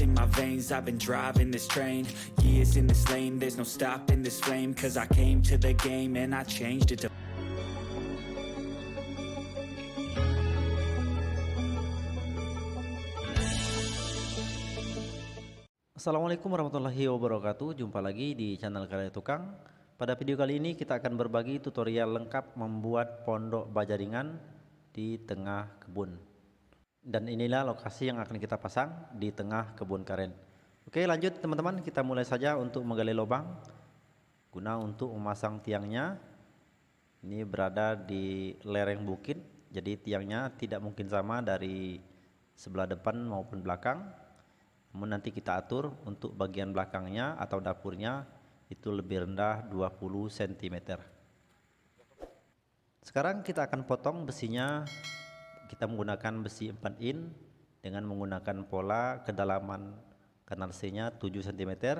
in my veins, I've been driving this train. Years in this lane, there's no stopping this flame. Cause I came to the game and I changed it to Assalamualaikum warahmatullahi wabarakatuh. Jumpa lagi di channel Karya Tukang. Pada video kali ini kita akan berbagi tutorial lengkap membuat pondok baja ringan di tengah kebun. Dan inilah lokasi yang akan kita pasang di tengah kebun karen. Oke, lanjut teman-teman, kita mulai saja untuk menggali lubang guna untuk memasang tiangnya. Ini berada di lereng bukit, jadi tiangnya tidak mungkin sama dari sebelah depan maupun belakang. Namun nanti kita atur untuk bagian belakangnya atau dapurnya itu lebih rendah 20 cm. Sekarang kita akan potong besinya. Kita menggunakan besi 4 in dengan menggunakan pola kedalaman kanal C nya 7 cm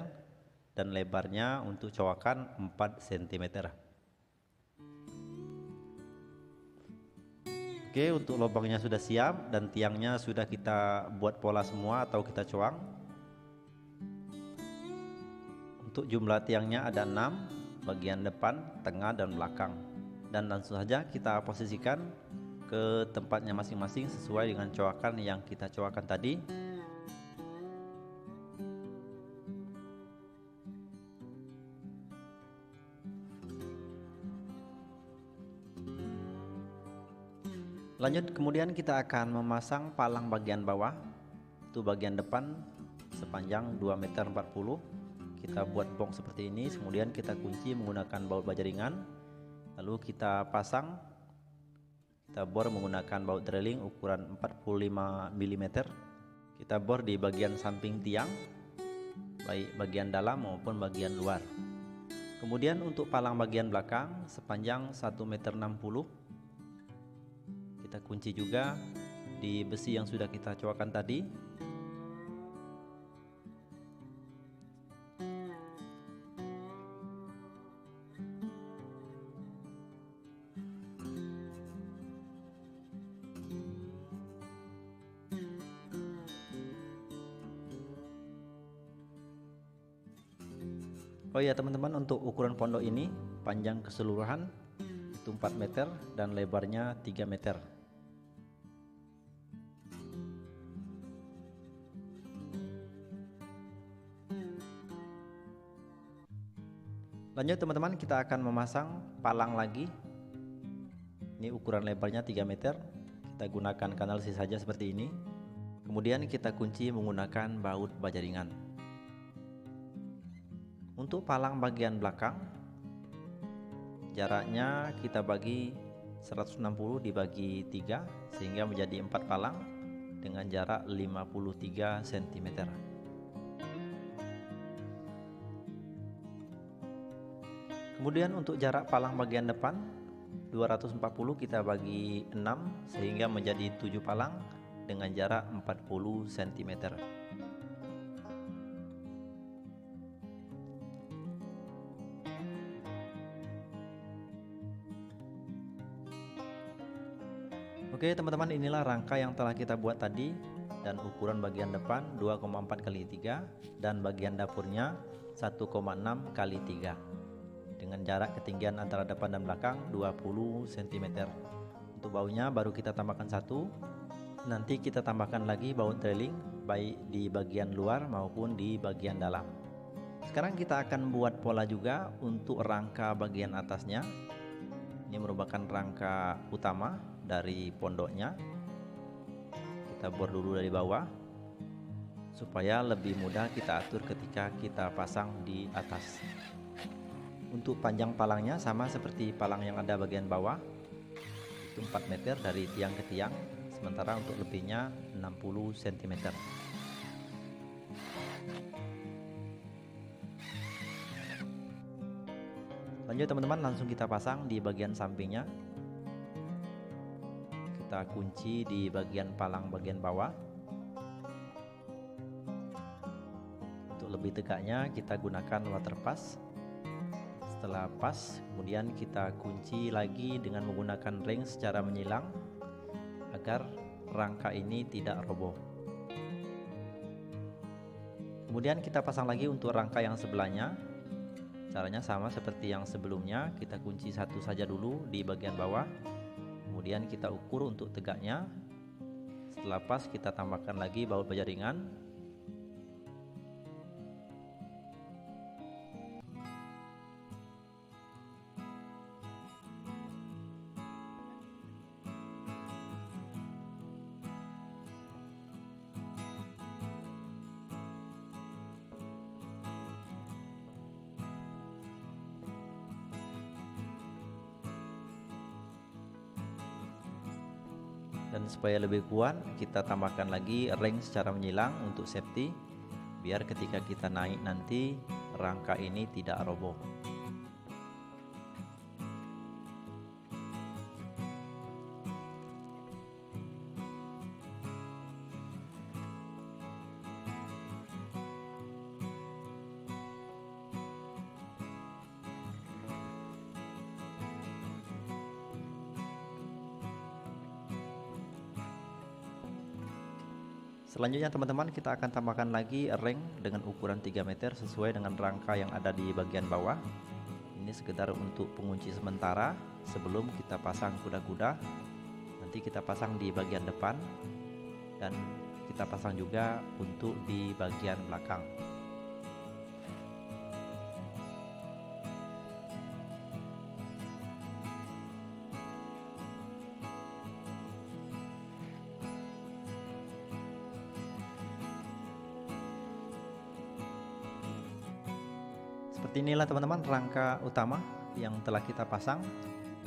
dan lebarnya untuk cowakan 4 cm. Oke, untuk lubangnya sudah siap dan tiangnya sudah kita buat pola semua atau kita coang. Untuk jumlah tiangnya ada 6, bagian depan, tengah dan belakang. Dan langsung saja kita posisikan ke tempatnya masing-masing sesuai dengan coakan yang kita coakan tadi. Lanjut, kemudian kita akan memasang palang bagian bawah. Itu bagian depan sepanjang 2,40 m. Kita buat bong seperti ini, kemudian kita kunci menggunakan baut baja ringan. Lalu kita pasang, kita bor menggunakan baut drilling ukuran 45 mm. Kita bor di bagian samping tiang, baik bagian dalam maupun bagian luar. Kemudian untuk palang bagian belakang sepanjang 1,60 m, kita kunci juga di besi yang sudah kita coakan tadi. Oh ya teman-teman, untuk ukuran pondok ini panjang keseluruhan itu 4 meter dan lebarnya 3 meter. Lanjut teman-teman, kita akan memasang palang lagi. Ini ukuran lebarnya 3 meter. Kita gunakan kanal C saja seperti ini. Kemudian kita kunci menggunakan baut baja ringan. Untuk palang bagian belakang, jaraknya kita bagi 160 dibagi 3 sehingga menjadi 4 palang dengan jarak 53 cm. Kemudian untuk jarak palang bagian depan 240 kita bagi 6 sehingga menjadi 7 palang dengan jarak 40 cm. Oke teman-teman, inilah rangka yang telah kita buat tadi dan ukuran bagian depan 2,4 x 3 dan bagian dapurnya 1,6 x 3 dengan jarak ketinggian antara depan dan belakang 20 cm. Untuk bautnya baru kita tambahkan satu, nanti kita tambahkan lagi baut drilling baik di bagian luar maupun di bagian dalam. Sekarang kita akan buat pola juga untuk rangka bagian atasnya. Ini merupakan rangka utama dari pondoknya. Kita bor dulu dari bawah supaya lebih mudah kita atur ketika kita pasang di atas. Untuk panjang palangnya sama seperti palang yang ada bagian bawah, itu 4 meter dari tiang ke tiang, sementara untuk lebihnya 60 cm. Lanjut teman-teman, langsung kita pasang di bagian sampingnya. Kita kunci di bagian palang bagian bawah. Untuk lebih tegaknya kita gunakan water pass. Setelah pas, kemudian kita kunci lagi dengan menggunakan ring secara menyilang agar rangka ini tidak roboh. Kemudian kita pasang lagi untuk rangka yang sebelahnya. Caranya sama seperti yang sebelumnya, kita kunci satu saja dulu di bagian bawah. Kemudian kita ukur untuk tegaknya. Setelah pas, kita tambahkan lagi baut baja ringan. Dan supaya lebih kuat, kita tambahkan lagi ring secara menyilang untuk safety, biar ketika kita naik nanti rangka ini tidak roboh. Selanjutnya teman-teman, kita akan tambahkan lagi ring dengan ukuran 3 meter sesuai dengan rangka yang ada di bagian bawah. Ini sekedar untuk pengunci sementara sebelum kita pasang kuda-kuda. Nanti kita pasang di bagian depan dan kita pasang juga untuk di bagian belakang. Seperti inilah teman-teman rangka utama yang telah kita pasang,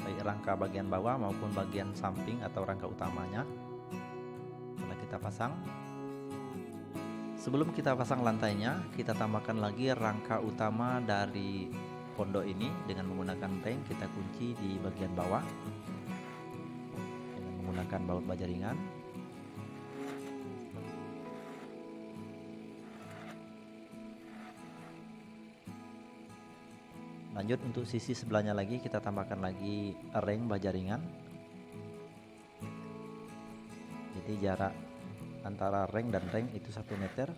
baik rangka bagian bawah maupun bagian samping atau rangka utamanya telah kita pasang. Sebelum kita pasang lantainya, kita tambahkan lagi rangka utama dari pondok ini dengan menggunakan ring. Kita kunci di bagian bawah dengan menggunakan baut baja ringan. Lanjut untuk sisi sebelahnya lagi, kita tambahkan lagi ring baja ringan. Jadi jarak antara ring dan ring itu 1 meter.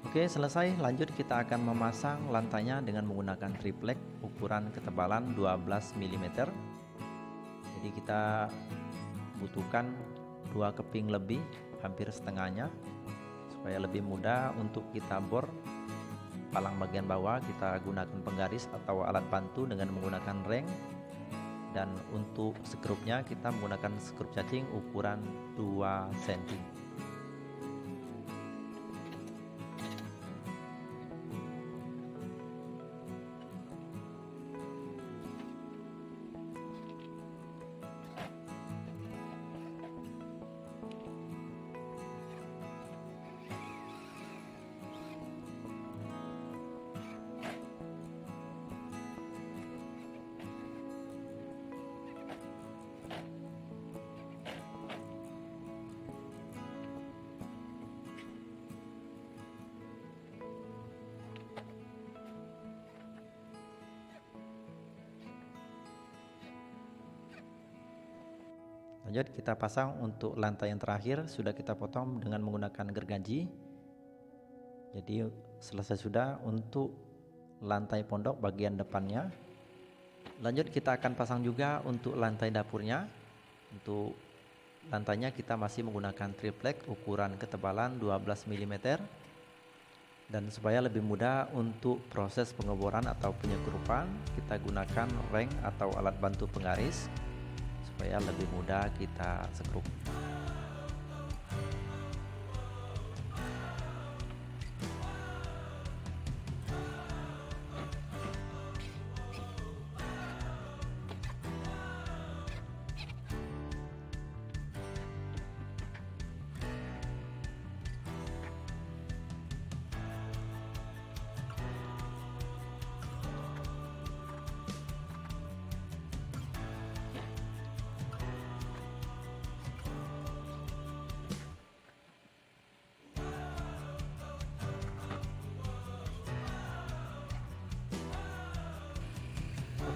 Oke, selesai. Lanjut kita akan memasang lantainya dengan menggunakan triplek ukuran ketebalan 12 mm. Jadi kita butuhkan 2 keping lebih, hampir setengahnya, supaya lebih mudah untuk kita bor. Palang bagian bawah kita gunakan penggaris atau alat bantu dengan menggunakan ring, dan untuk skrupnya kita menggunakan skrup cacing ukuran 2 cm. Lanjut kita pasang untuk lantai yang terakhir, sudah kita potong dengan menggunakan gergaji. Jadi selesai sudah untuk lantai pondok bagian depannya. Lanjut kita akan pasang juga untuk lantai dapurnya. Untuk lantainya kita masih menggunakan triplek ukuran ketebalan 12 mm. Dan supaya lebih mudah untuk proses pengeboran atau penyekrupan, kita gunakan ring atau alat bantu penggaris supaya lebih mudah kita sekrup.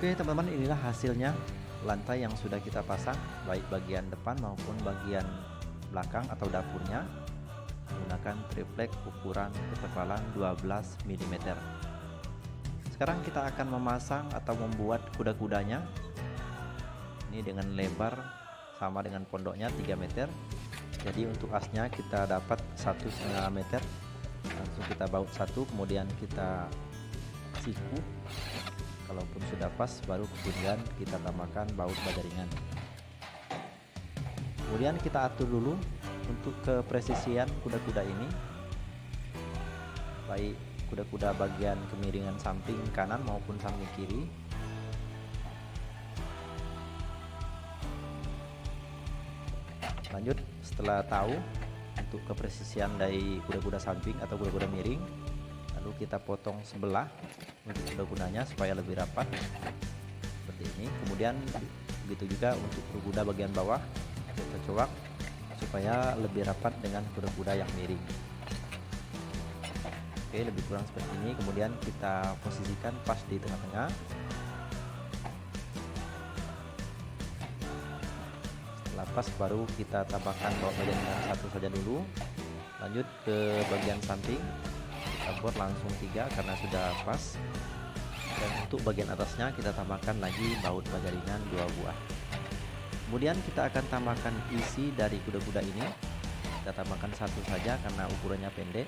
Oke teman-teman, inilah hasilnya. lantai yang sudah kita pasang, baik bagian depan maupun bagian belakang atau dapurnya, menggunakan triplek ukuran ketebalan 12 mm. Sekarang kita akan memasang atau membuat kuda-kudanya. Ini dengan lebar sama dengan pondoknya 3 meter. Jadi untuk asnya kita dapat 1,5 meter. Langsung kita baut satu, kemudian kita siku. Kalaupun sudah pas, baru kemudian kita tambahkan baut baja ringan. Kemudian kita atur dulu untuk kepresisian kuda-kuda ini, baik kuda-kuda bagian kemiringan samping kanan maupun samping kiri. Lanjut, setelah tahu untuk kepresisian dari kuda-kuda samping atau kuda-kuda miring, lalu kita potong sebelah untuk kuda-kudanya supaya lebih rapat seperti ini. Kemudian begitu juga untuk kuda bagian bawah kita coak supaya lebih rapat dengan kuda-kuda yang miring. Oke, lebih kurang seperti ini. Kemudian kita posisikan pas di tengah-tengah. Setelah pas, baru kita tambahkan baut baja ringan satu saja dulu. Lanjut ke bagian samping, kita buat langsung 3 karena sudah pas. Dan untuk bagian atasnya kita tambahkan lagi baut baja ringan 2 buah. Kemudian kita akan tambahkan isi dari kuda-kuda ini. Kita tambahkan satu saja karena ukurannya pendek.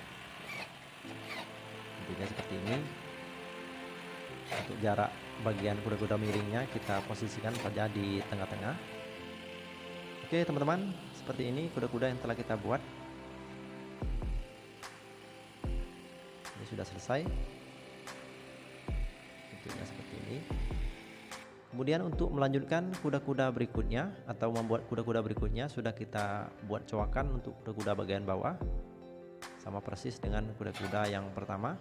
Intinya seperti ini. Untuk jarak bagian kuda-kuda miringnya kita posisikan saja di tengah-tengah. Oke teman-teman, seperti ini kuda-kuda yang telah kita buat. Ini sudah selesai. Bentuknya seperti ini. Kemudian untuk melanjutkan kuda-kuda berikutnya atau membuat kuda-kuda berikutnya, sudah kita buat coakan untuk kuda-kuda bagian bawah sama persis dengan kuda-kuda yang pertama.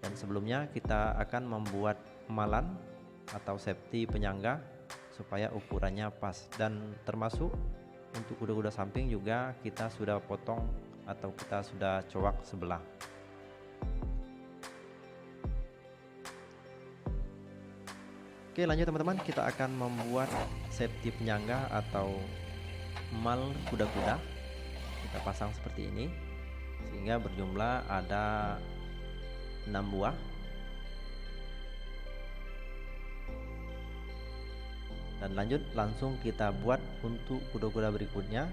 Dan sebelumnya kita akan membuat emalan atau safety penyangga supaya ukurannya pas, dan termasuk untuk kuda-kuda samping juga kita sudah potong atau kita sudah coak sebelah. Oke, lanjut teman-teman, kita akan membuat safety penyangga atau emal kuda-kuda. Kita pasang seperti ini sehingga berjumlah ada 6 buah. Dan lanjut, langsung kita buat untuk kuda-kuda berikutnya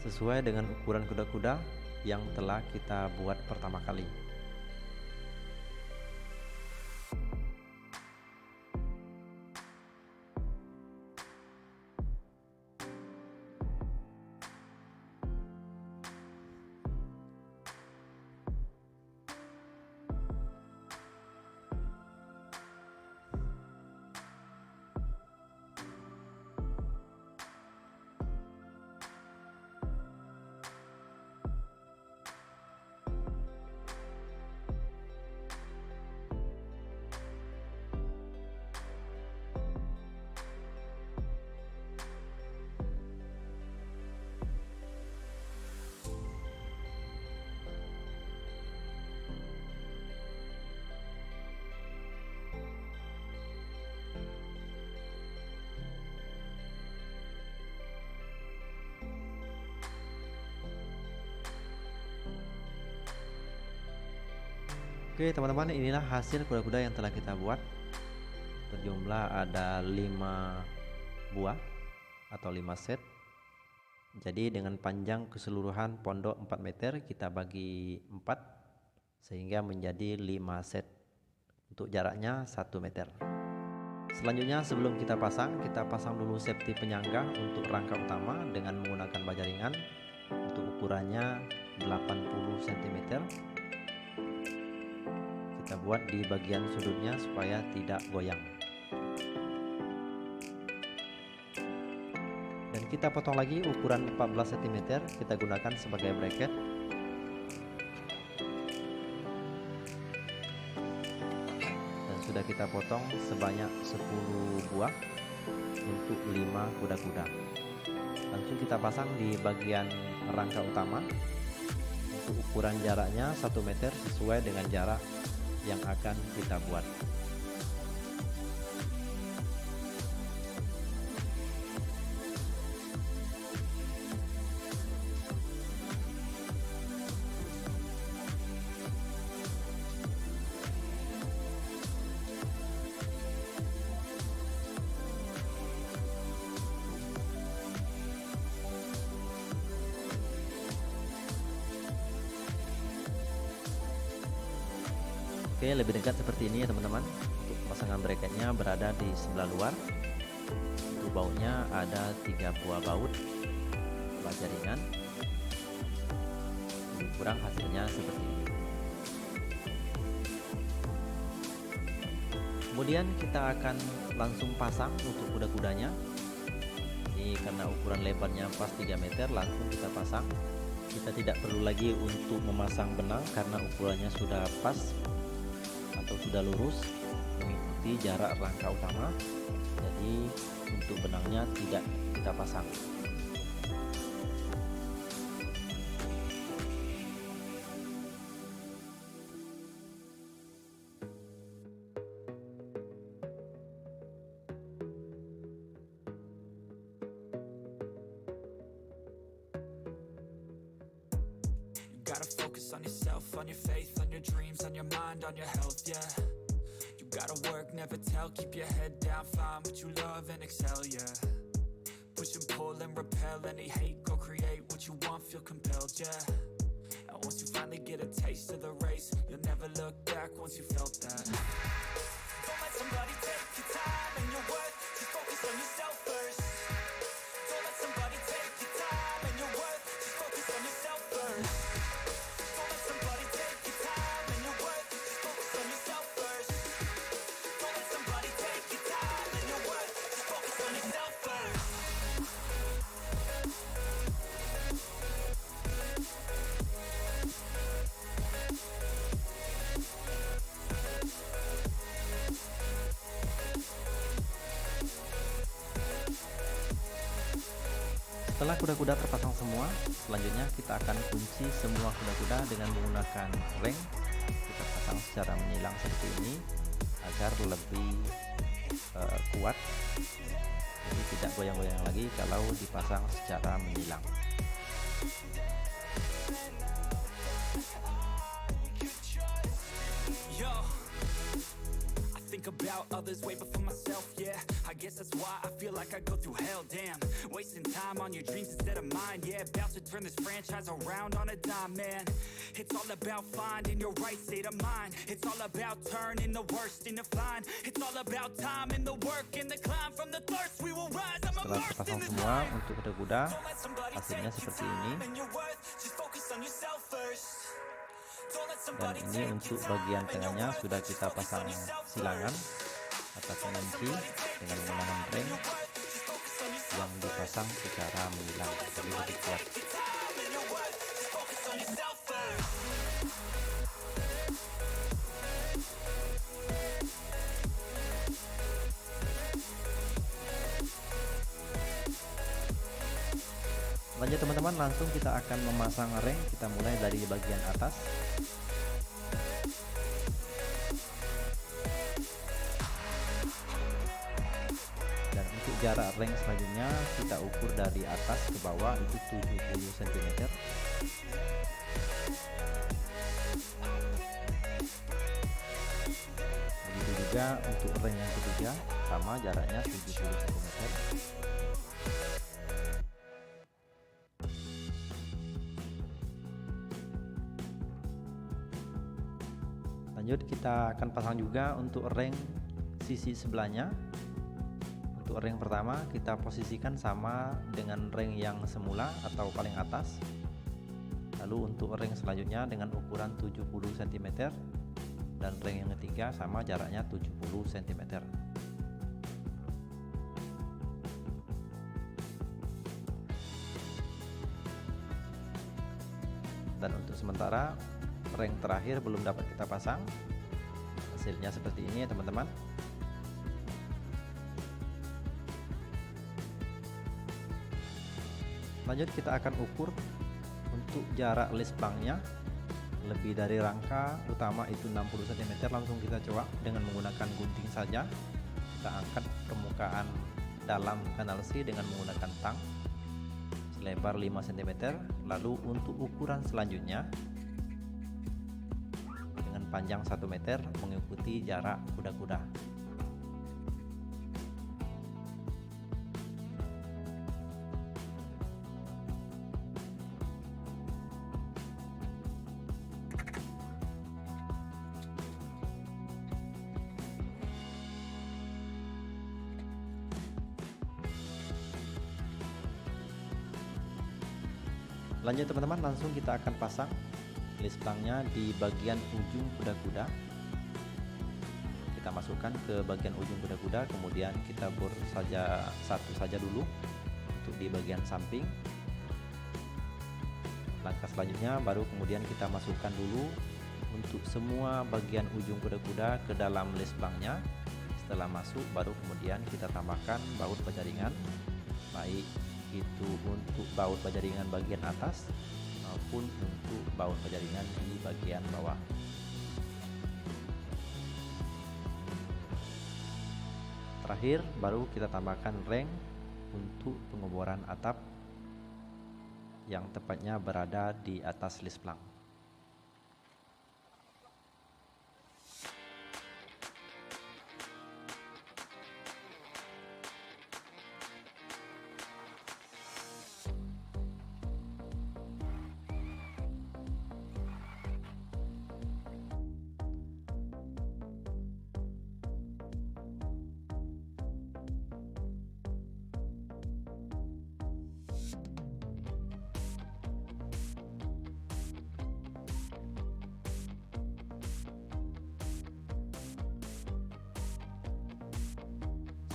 sesuai dengan ukuran kuda-kuda yang telah kita buat pertama kali. Oke teman-teman, inilah hasil kuda-kuda yang telah kita buat. Berjumlah ada 5 buah atau 5 set. Jadi dengan panjang keseluruhan pondok 4 meter, kita bagi 4 sehingga menjadi 5 set. Untuk jaraknya 1 meter. Selanjutnya sebelum kita pasang dulu safety penyangga untuk rangka utama dengan menggunakan baja ringan. Untuk ukurannya 80 cm. Kita buat di bagian sudutnya supaya tidak goyang. Dan kita potong lagi ukuran 14 cm, kita gunakan sebagai bracket. Dan sudah kita potong sebanyak 10 buah untuk 5 kuda-kuda. Langsung kita pasang di bagian rangka utama. Untuk ukuran jaraknya 1 meter sesuai dengan jarak yang akan kita buat. Oke, lebih dekat seperti ini ya teman-teman. Untuk pemasangan bracketnya berada di sebelah luar. Untuk bautnya ada 3 buah baut jaringan. Kurang hasilnya seperti ini. Kemudian kita akan langsung pasang untuk kuda-kudanya. Ini karena ukuran lebarnya pas 3 meter, langsung kita pasang. Kita tidak perlu lagi untuk memasang benang karena ukurannya sudah pas atau sudah lurus mengikuti jarak rangka utama. Jadi untuk benangnya tidak kita pasang. Gotta focus on yourself, on your faith, on your dreams, on your mind, on your health, yeah. You gotta work, never tell, keep your head down, find what you love and excel, yeah. Push and pull and repel any hate, go create what you want, feel compelled, yeah. And once you finally get a taste of the race, you'll never look back once you felt that. Don't let somebody take your time and your worth, just focus on yourself first. Don't let somebody take your time and your worth, just focus on yourself first. Don't let somebody take your time and your worth, just focus on yourself first. Don't let somebody take your time and your worth, just focus on yourself first. Setelah kuda-kuda terpasang semua, selanjutnya kita akan kunci semua kuda-kuda dengan menggunakan reng. Kita pasang secara menyilang seperti ini agar lebih kuat, jadi tidak goyang-goyang lagi kalau dipasang secara menyilang. Yo, I think about others way before myself, yeah. I guess that's why I feel like I go through hell, damn. Wasting time on your dreams instead of mine, yeah. About to turn this franchise around on a dime, man. It's all about finding your right state of mind. It's all about turning the worst into fine. It's all about time and the work and the climb from the thirst we will rise. I'm Setelah immersed terpasang in the semua light. untuk kuda-kuda, Don't let somebody hasilnya take your seperti ini. time and your worth, just focus on yourself first. Don't let Dan somebody ini take untuk your time bagian and your tengahnya worth, sudah just kita focus pasang on yourself silangan first. atas kunci dengan menggunakan reng yang dipasang secara menyilang, jadi lebih kuat. Lanjut teman-teman, langsung kita akan memasang reng. Kita mulai dari bagian atas. Dan untuk jarak reng selanjutnya kita ukur dari atas ke bawah itu 70 cm. Begitu juga untuk reng yang ketiga, sama jaraknya 70 cm. Lanjut kita akan pasang juga untuk reng sisi sebelahnya. Untuk reng pertama kita posisikan sama dengan reng yang semula atau paling atas. Lalu untuk reng selanjutnya dengan ukuran 70 cm dan reng yang ketiga sama jaraknya 70 cm. Dan untuk sementara reng terakhir belum dapat kita pasang. Hasilnya seperti ini ya teman-teman. Lanjut kita akan ukur untuk jarak listbangnya. Lebih dari rangka utama itu 60 cm, langsung kita coba dengan menggunakan gunting saja. Kita angkat permukaan dalam kanal C dengan menggunakan tang selebar 5 cm. Lalu untuk ukuran selanjutnya panjang 1 meter mengikuti jarak kuda-kuda. Lanjut teman-teman, langsung kita akan pasang list planknya di bagian ujung kuda-kuda. Kita masukkan ke bagian ujung kuda-kuda, kemudian kita bor saja satu saja dulu untuk di bagian samping. Langkah selanjutnya baru kemudian kita masukkan dulu untuk semua bagian ujung kuda-kuda ke dalam list planknya. Setelah masuk baru kemudian kita tambahkan baut penjaringan, baik itu untuk baut penjaringan bagian atas maupun untuk baut penjaringan di bagian bawah. Terakhir baru kita tambahkan reng untuk pengeboran atap yang tepatnya berada di atas list plank.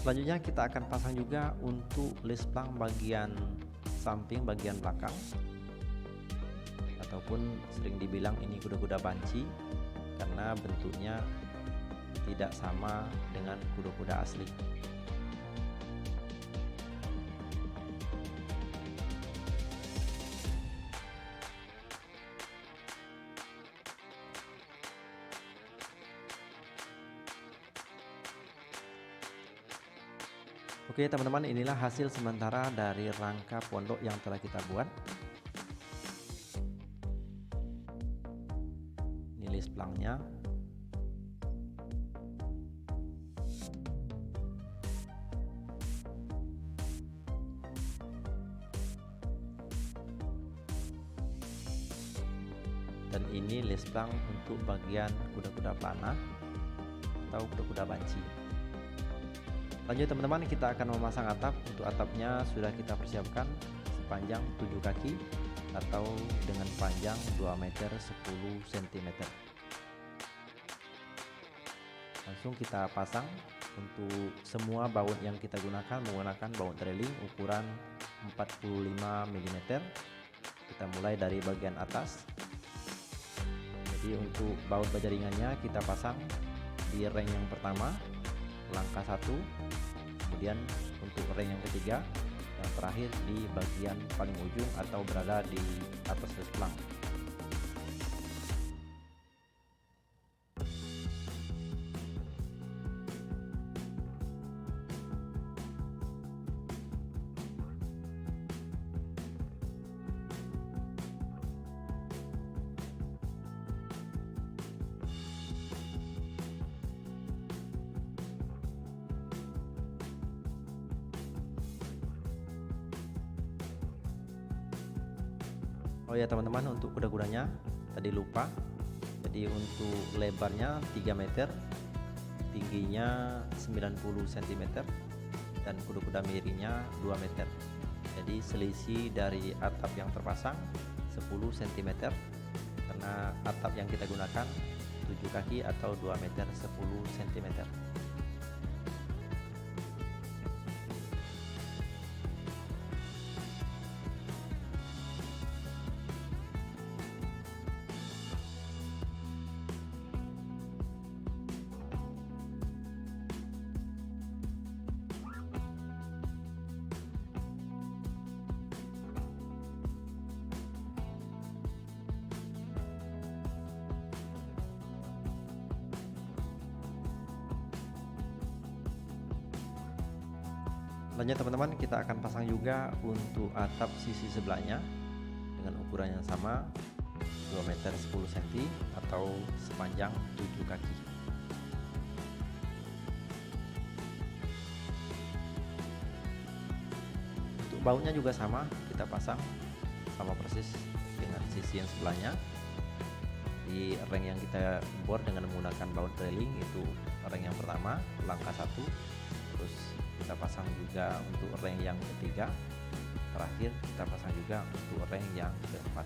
Selanjutnya kita akan pasang juga untuk list plank bagian samping bagian belakang, ataupun sering dibilang ini kuda-kuda banci karena bentuknya tidak sama dengan kuda-kuda asli. Oke teman-teman, inilah hasil sementara dari rangka pondok yang telah kita buat. Ini list planknya. Dan ini list plank untuk bagian kuda-kuda pelana atau kuda-kuda banci. Lanjut teman-teman, kita akan memasang atap. Untuk atapnya sudah kita persiapkan sepanjang 7 kaki atau dengan panjang 2 meter 10 cm. Langsung kita pasang. Untuk semua baut yang kita gunakan menggunakan baut drilling ukuran 45 mm. Kita mulai dari bagian atas. Jadi untuk baut penjaringannya kita pasang di ring yang pertama, langkah 1, kemudian untuk ring yang ketiga, yang terakhir di bagian paling ujung atau berada di atas list plank. Oh ya teman-teman, untuk kuda-kudanya tadi lupa. Jadi untuk lebarnya 3 meter, tingginya 90 cm, dan kuda-kuda miringnya 2 meter. Jadi selisih dari atap yang terpasang 10 cm, karena atap yang kita gunakan 7 kaki atau 2 meter 10 cm. Lanjut teman-teman, kita akan pasang juga untuk atap sisi sebelahnya dengan ukuran yang sama 2 meter 10 cm atau sepanjang 7 kaki. Untuk bautnya juga sama, kita pasang sama persis dengan sisi yang sebelahnya. Di ring yang kita bor dengan menggunakan baut drilling itu ring yang pertama, langkah 1, terus kita pasang juga untuk ring yang ketiga, terakhir kita pasang juga untuk ring yang keempat.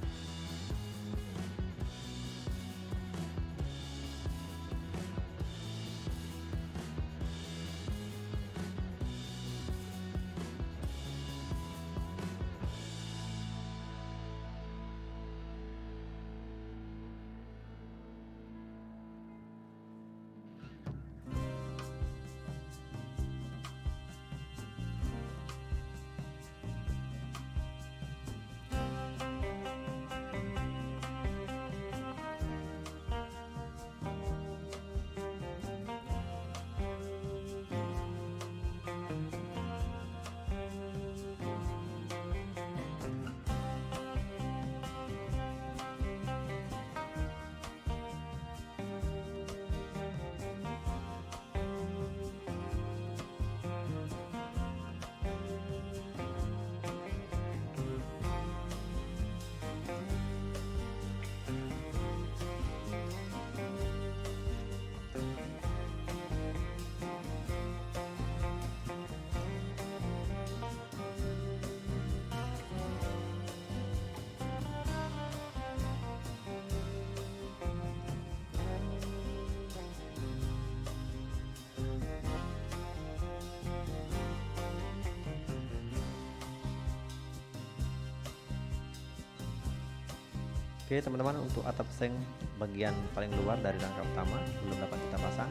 Oke teman-teman, untuk atap seng bagian paling luar dari rangka utama belum dapat kita pasang.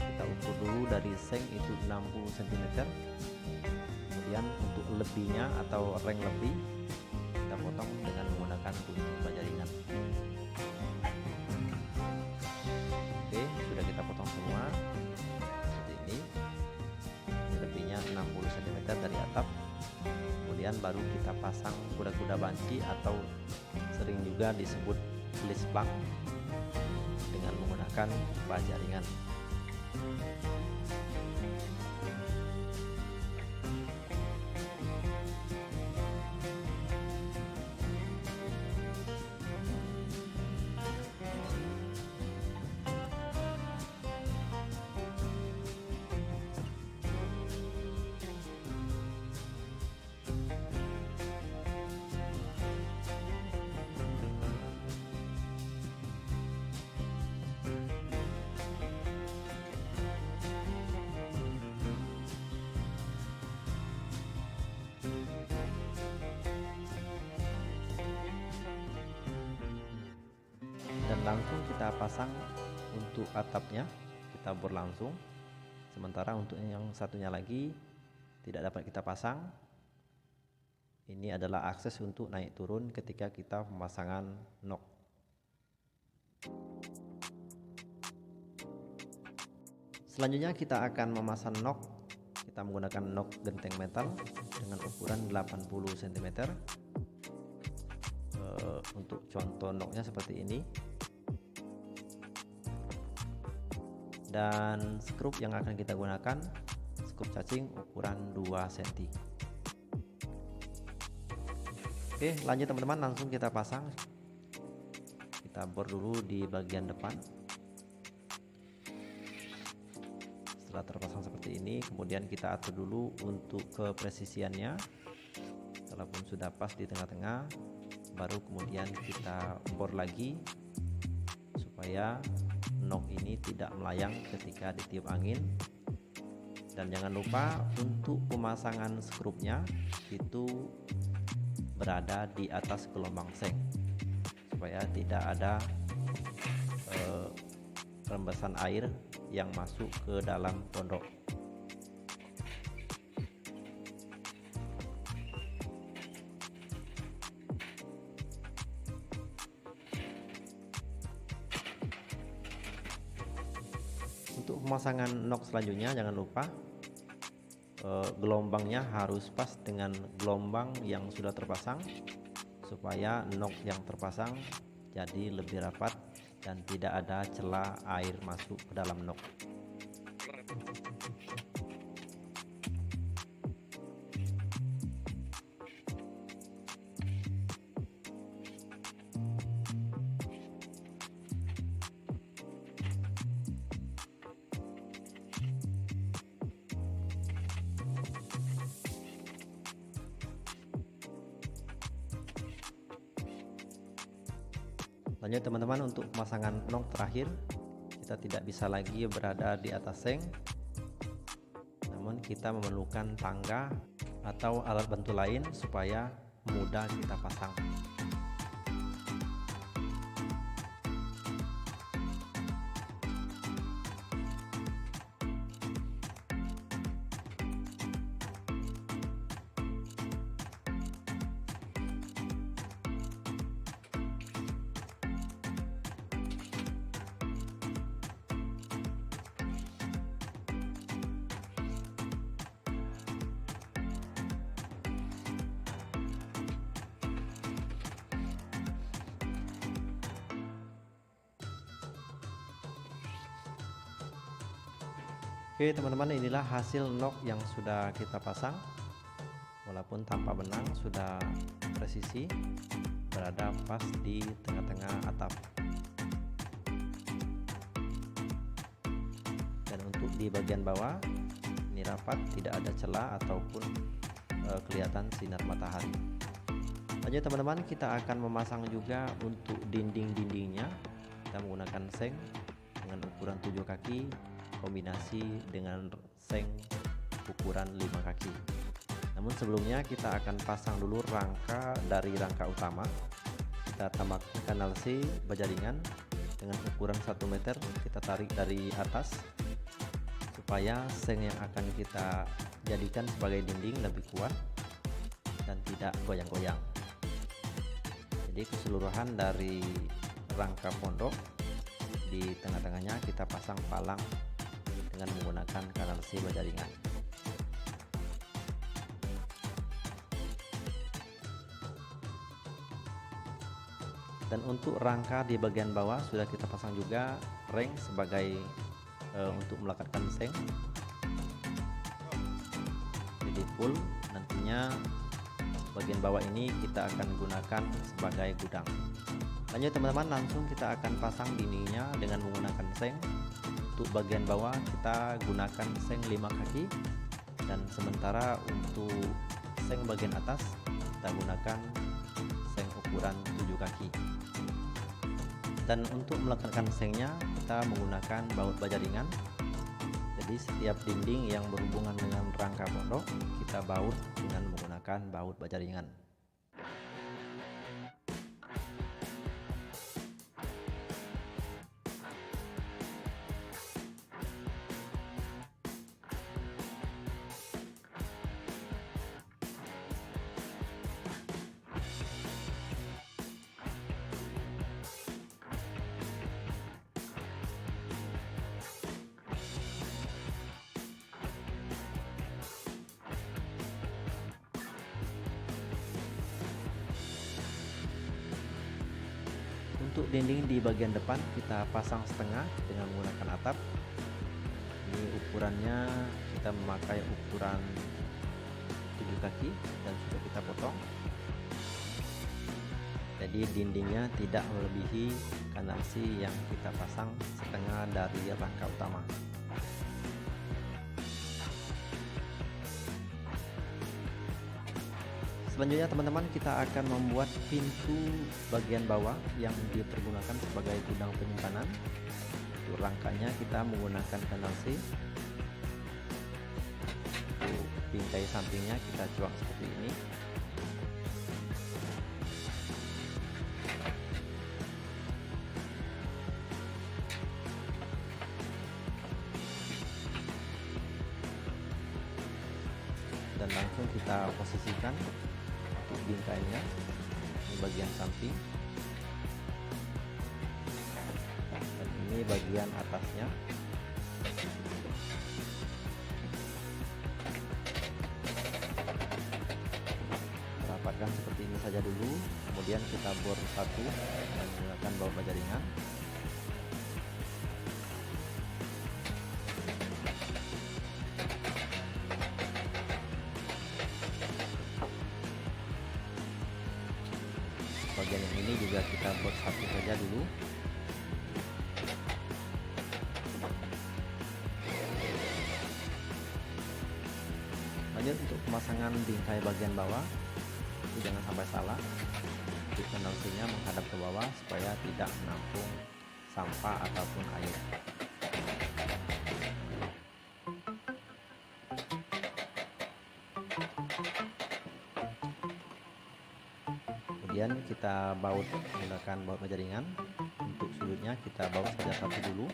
Kita ukur dulu dari seng itu 60 cm. Kemudian untuk lebihnya atau ring lebih kita potong dengan menggunakan gunting baja ringan. Oke, sudah kita potong semua seperti ini. Lebihnya 60 cm dari atap. Kemudian baru kita pasang kuda-kuda banci atau sering juga disebut list bank dengan menggunakan baja ringan. Dan langsung kita pasang untuk atapnya, kita bor langsung. Sementara untuk yang satunya lagi tidak dapat kita pasang. Ini adalah akses untuk naik turun ketika kita pemasangan nok. Selanjutnya kita akan memasang nok. Kita menggunakan nok genteng metal dengan ukuran 80 cm. Untuk contoh noknya seperti ini. Dan skrup yang akan kita gunakan skrup cacing ukuran 2 cm. Oke, lanjut teman-teman, langsung kita pasang. Kita bor dulu di bagian depan. Setelah terpasang seperti ini, kemudian kita atur dulu untuk kepresisiannya. Kalaupun sudah pas di tengah-tengah, baru kemudian kita bor lagi supaya nok ini tidak melayang ketika ditiup angin. Dan jangan lupa untuk pemasangan skrupnya itu berada di atas gelombang seng supaya tidak ada rembesan air yang masuk ke dalam pondok. Untuk pemasangan nok selanjutnya jangan lupa gelombangnya harus pas dengan gelombang yang sudah terpasang supaya nok yang terpasang jadi lebih rapat dan tidak ada celah air masuk ke dalam nok. Lanjut teman-teman, untuk pemasangan nok terakhir, kita tidak bisa lagi berada di atas seng, namun kita memerlukan tangga atau alat bantu lain supaya mudah kita pasang. Oke teman-teman, inilah hasil nok yang sudah kita pasang. Walaupun tanpa benang, sudah presisi, berada pas di tengah-tengah atap. Dan untuk di bagian bawah ini rapat, tidak ada celah ataupun kelihatan sinar matahari. Lanjut teman-teman, kita akan memasang juga untuk dinding-dindingnya. Kita menggunakan seng dengan ukuran 7 kaki kombinasi dengan seng ukuran 5 kaki. Namun sebelumnya kita akan pasang dulu rangka dari rangka utama. Kita tambahkan kanal C baja ringan dengan ukuran 1 meter, kita tarik dari atas supaya seng yang akan kita jadikan sebagai dinding lebih kuat dan tidak goyang-goyang. Jadi keseluruhan dari rangka pondok, di tengah-tengahnya kita pasang palang dengan menggunakan kanal C baja ringan. Dan untuk rangka di bagian bawah sudah kita pasang juga ring sebagai untuk melekatkan seng. Jadi full, nantinya bagian bawah ini kita akan gunakan sebagai gudang. Lanjut teman-teman, langsung kita akan pasang dindingnya dengan menggunakan seng. Untuk bagian bawah kita gunakan seng 5 kaki, dan sementara untuk seng bagian atas kita gunakan seng ukuran 7 kaki. Dan untuk melekatkan sengnya kita menggunakan baut baja ringan. Jadi setiap dinding yang berhubungan dengan rangka pondok kita baut dengan menggunakan baut baja ringan. Untuk dinding di bagian depan kita pasang setengah dengan menggunakan atap. Ini ukurannya kita memakai ukuran 7 kaki dan sudah kita potong. Jadi dindingnya tidak melebihi kanal C yang kita pasang setengah dari rangka utama. Selanjutnya teman-teman, kita akan membuat pintu bagian bawah yang dipergunakan sebagai gudang penyimpanan. Untuk rangkanya kita menggunakan kanal C. Untuk bingkai sampingnya kita cuak seperti ini. Dan langsung kita posisikan bingkainya di bagian samping, dan ini bagian atasnya. Rapatkan seperti ini saja dulu, kemudian kita bor satu dan menggunakan baut baja ringan. Bagian yang ini juga kita buat satu saja dulu. Lanjut untuk pemasangan bingkai bagian bawah, itu jangan sampai salah. Di untuk tendansinya menghadap ke bawah supaya tidak menampung sampah ataupun air. Kemudian kita baut menggunakan baut baja ringan. Untuk sudutnya kita baut saja satu dulu.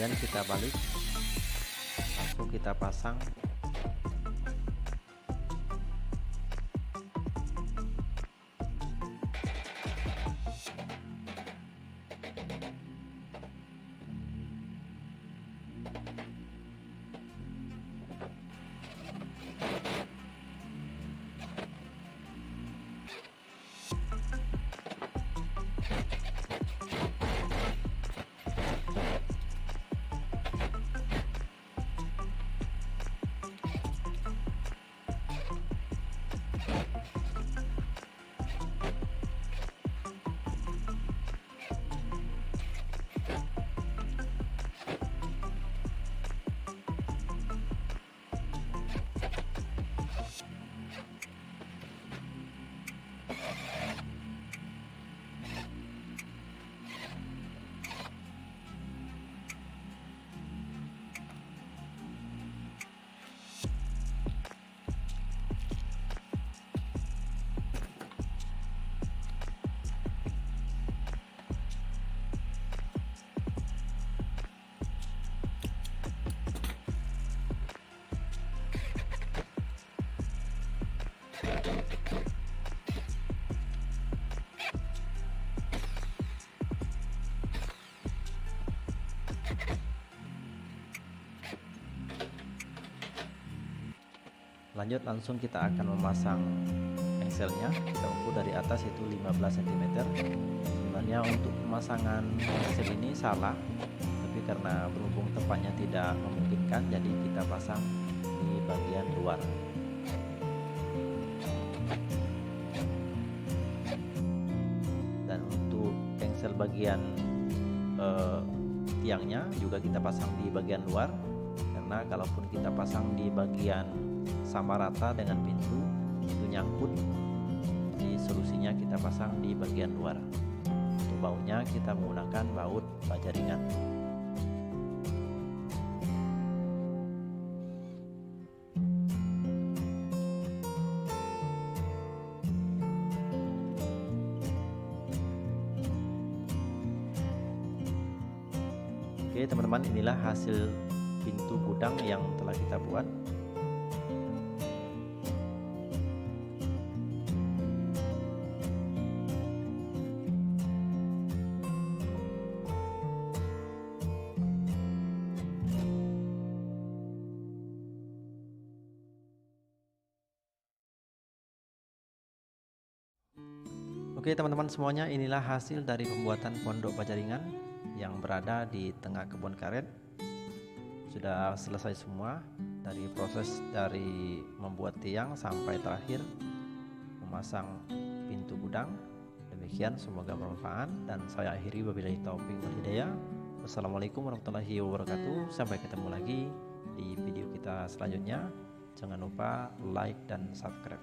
Kemudian kita balik, langsung kita pasang. Lanjut, langsung kita akan memasang engselnya. Kita ukur dari atas itu 15 cm. Sebenarnya untuk pemasangan engsel ini salah, tapi karena berhubung tempatnya tidak memungkinkan, jadi kita pasang di bagian luar. Dan untuk engsel bagian tiangnya juga kita pasang di bagian luar, karena kalaupun kita pasang di bagian sama rata dengan pintu itu nyangkut, di solusinya kita pasang di bagian luar. Untuk bautnya kita menggunakan baut baja ringan. Oke teman-teman, inilah hasil pintu gudang yang telah kita buat. Oke teman-teman semuanya, inilah hasil dari pembuatan pondok baja ringan yang berada di tengah kebun karet. Sudah selesai semua, dari proses dari membuat tiang sampai terakhir memasang pintu gudang. Demikian, semoga bermanfaat dan saya akhiri wabillahi taufiq wal hidayah. Wassalamualaikum warahmatullahi wabarakatuh. Sampai ketemu lagi di video kita selanjutnya. Jangan lupa like dan subscribe.